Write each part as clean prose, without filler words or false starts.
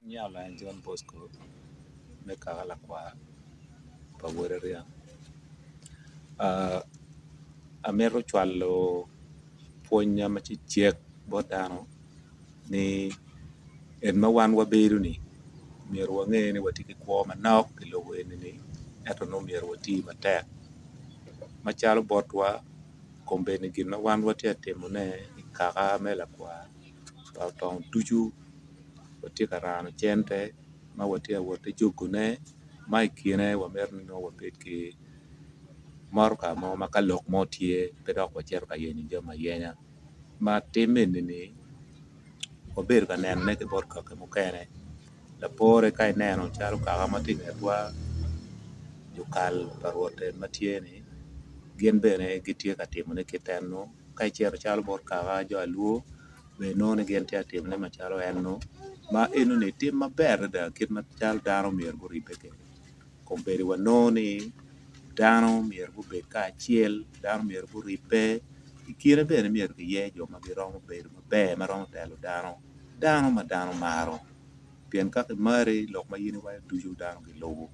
Nyala en John Bosco me kagala kwa pawuoreria amero chwalo puonja machichiek bodano ni en ma wan wabedo ni miero wang'e ni watiki kwo manok ilogo ni eto no miero wati matek machalo botwa kombe ni gima wan watia timo ne kaka mela kwa tong tuju watia karano chente ma watia wote jogo ne mai kine wamer no wabet ki mor ka mo makalok mo tie pedok wacher ka yeni joma yenya ma time ni ober ka neno ne ke bor ka mukene la pore ka neno chalo kaka matinge dwa jokal paruote matieni gin bene gitie ka timo ne kiteno ka ichero chalo bor kaka jo aluo be none gin tia timo ne machalo en no ma eno ni tim maber da kit machal dano mier boripe ke komberi wanoni dano mier bobed ka achiel dano mier boripe ikire bene mier kiye jo ma giromo bedo maber maromo telo dano ma dano maro pien kaka mari lok ma yini wayo tuju dano gi logo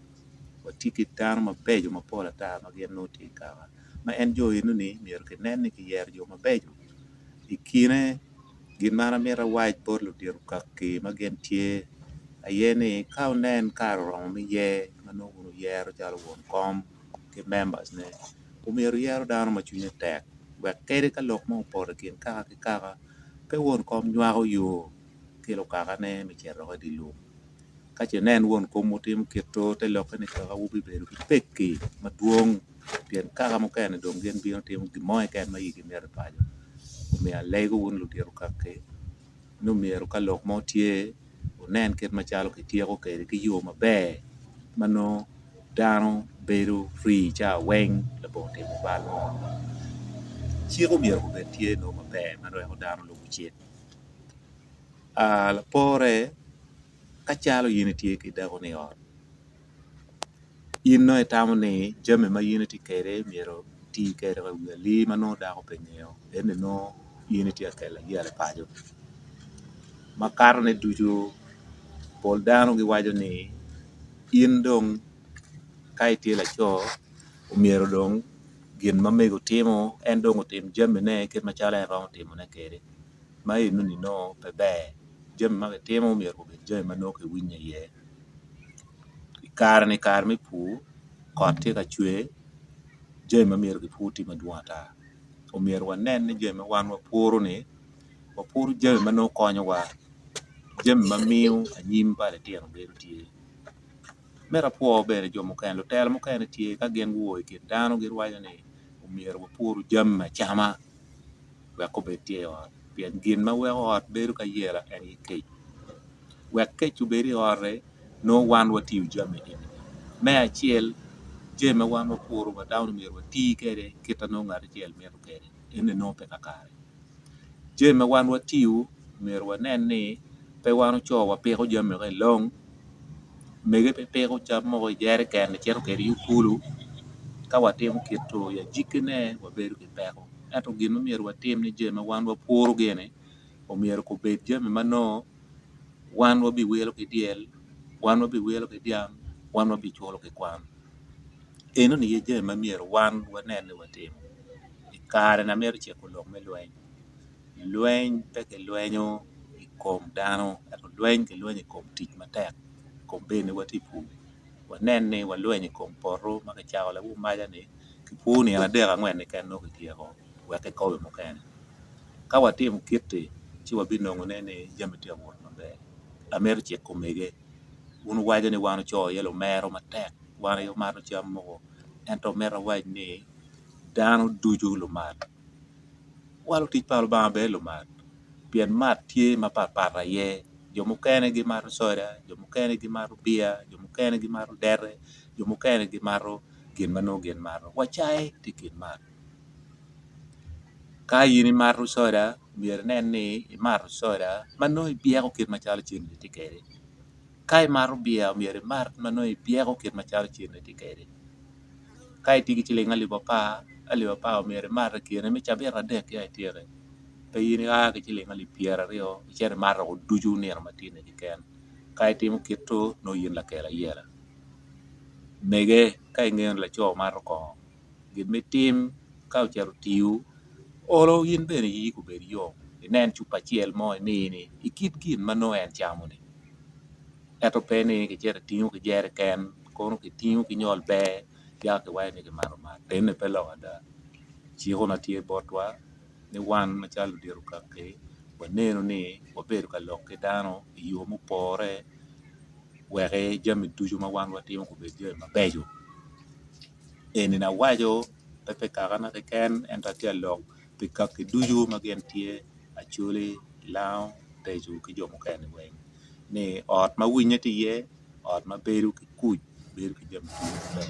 watiki dano mabejo mapol ata ma gin noti kaka ma en jo ino ni mier ki nen ni ki yer jo mabejo ikine gin mana mira wach bor lo diero kaki ma gin tie ayeni ka unen kar romo mi ye manonguno yero chalo wuon kom ki members ne umiero yero dano ma chunye tek wek kede ka lok mo oporo gin kaka ki kaka pe wuon kom nywago yo kelo kaka ne mi chero ka di lum ka che nen wuon kom utimo keto te loke ni kaka ubi bedo ki peki maduong pien kaka mokene dong gin bino timo gimoe ken ma yigi mier pajo umiya lego wun lo diero kaki numiero ka lok mo tie unen kit machalo kitieko kede ki yo maber mano dano bedo free cha weng labo timo bal mo chieko miero kubet tie no maber manweko dano logo chien lapore kachalo yini tie kidago ni ot in no itamo ni jame ma yini ti kere miero ti kere ka wiya li mano dako pe ng'eyo ene no yini ti akela yale pajo makar ne duju pol dano gi wajo ni in dong ka itie laco umiero dong gin mamego timo en dong utim jame ne kit machalo en romo timo ne kere ma ino ni no pe ber jame ma kitimo umiero kubet jame manok iwinye iye kar ni kar mi pu kot tie ka chwe jame ma miero ki pu ti maduong ata umiero wanen ni jame wan wapuro ni wapuro jame mano konyowa jame ma miyo anyim pale tieno bedo tie mera puo bene jo mokene lutelo mokene tie ka gin wuoy kit dano girwajo ni umiero wapuro jame machama wek obed tie ot pien gin ma weko ot bedo ka yera en i kech wek kech ubedi ore no wan watiyo jame ini me achiel jame wan wapuro ma dano miero wati kede kita no ng'at achiel miero kede ene no pe kakare jame wan watiyo miero wanen ni pe wan ocho wapiko jame ka long mege pe piko cham mo jere kende chero kede yukulu ka watimo kito ya jikene wabedo ki peko eto gin miero watim ni jame wan wapuro gene omiero kubed jame mano wan wabi welo ki diel wan wabi welo ki diang wan wabi chulo ki kwan eno ni ye jame ma miero wan wanen ni watimo kare na miero cheko lok me lweny pe ke lwenyo i kom dano eto lweny ke lweny i kom tich matek kom bene wati pu wanen ni walweny i kom poro ma kichako la maja ni kipu ni en adek ang'wen ni ken no kitieko weke kowe mokene ka watim kiti ci wabi nongo ni jame ti awuot maber amero cheko mege un wajo ni wan cho yelo mero matek wan yo maro cham mo ento mero waj ni dano duju lumat walo tich palo ba be lumat pien mat tie ma par ye jo mokene gi maro soda jo mokene gi maro bia jo mokene gi maro dere jo mokene gi maro gin maro wachaye ti gin mat ka yini maro soda mier nen ni imaro soda mano ibiego kit machalo chien ti kede ka imaro bia mier mar mano ibiego kit machalo chien ti kede ka itigi chiling alibo pa mier mar kire mi chabira dek ya tiere pe yini ki chiling ali piero aryo ichere mar duju nier matine ki ken ka itimo kito no yin lakela yela mege ka ing'eyo laco mar kongo gin mitim ka ochero tiu oro yin bende iyi kubed yom inen chupa achiel mo inini ikit gin mano en chamo ni eto pe ni kicero ting'o ki jere ken kono kiting'o ki nyol be ya ki waye ni kimaro mar tenne pe loda chiko na tie botwa ni wan machalo diero kake waneno ni wabedo ka lok ki dano i yo mopore weke jami ducu ma wan watimo kubed jami mabeco eni na waco pepe kaka na keken ento atye lok pi kaki ducu ma gin tye acholi lao teco ki jo mukene weng ni ot ma winyo tye iye ot ma bedo ki kuc bedo ki jami ducu maber